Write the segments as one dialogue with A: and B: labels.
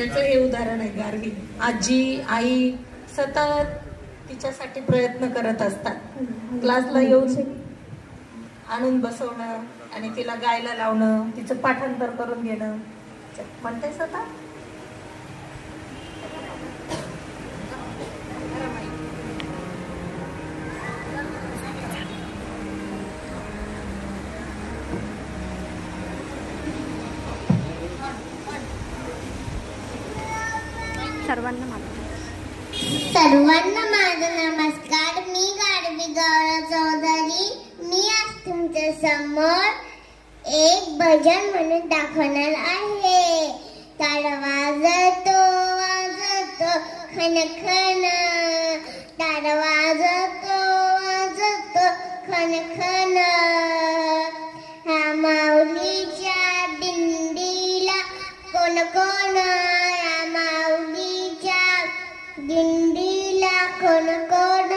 A: त्याचं हे उदाहरण आहे गारवी. आजी आई सतत तिच्यासाठी प्रयत्न करत असतात. क्लासला येऊन आणून बसवणं आणि तिला गायला लावणं, तिचं पाठांतर करून घेणं. म्हणते स्वतः
B: सर्वांना माझा नमस्कार. मी गारवी गौरव चौधरी. मी आज तुमच्या समोर एक भजन म्हणून दाखवणार आहे. ताड वाजतो वाजतो खनखन, ताड वाजतो वाजतो खनखन, ह्या माऊलीच्या दिंडीला कोण कोण, ह्या माऊलीच्या दिंडीला कोण कोण,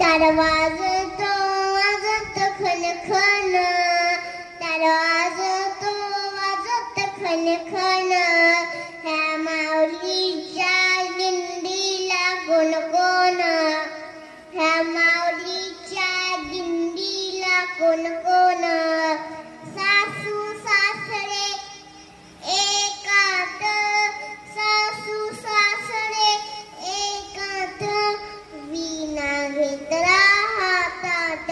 B: ताड वाजतो वाजतो खनखन, ताड वाजतो वाजतो खनखन, ह्या माऊलीच्या दिंडीला कोण कोण, ह्या माऊलीच्या दिंडीला कोण कोण. सासू सासरे एकात, सासू सासरे एकात, वीणा घेतला हातात,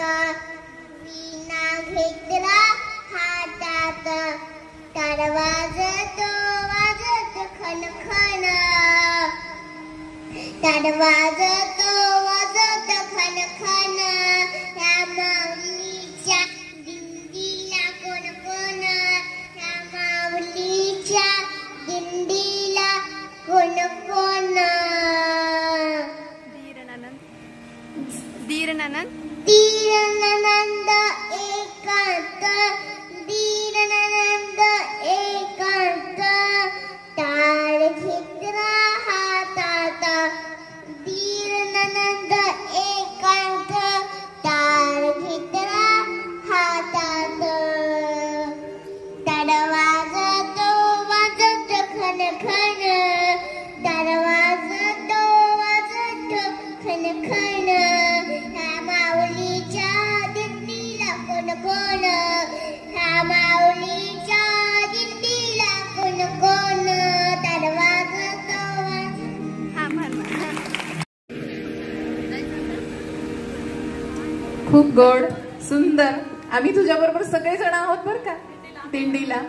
B: वीणा घेतला हातात, ताड वाजतो वाजतो खनखन, ताड वाजतो वाजतो खनखन, ह्या माऊलीच्या दिंडीला कोण कोण, ह्या माऊलीच्या दिंडीला कोण कोण. धीर ननंद एकांत, धीर ननंद एकांत, टाळ घेतला हातात, धीर ननंद एकांत, टाळ घेतला हातात, ताड वाजतो वाजतो खनखन, ताड वाजतो वाजतो खनखन, ह्या माऊलीच्या दिंडीला कोण कोण, ह्या माऊलीच्या दिंडीला कोण कोण, ताड वाजतो
C: खूप गोड सुंदर. आम्ही तुझ्या बरोबर सगळेजण आहोत बरं का दिंडीला.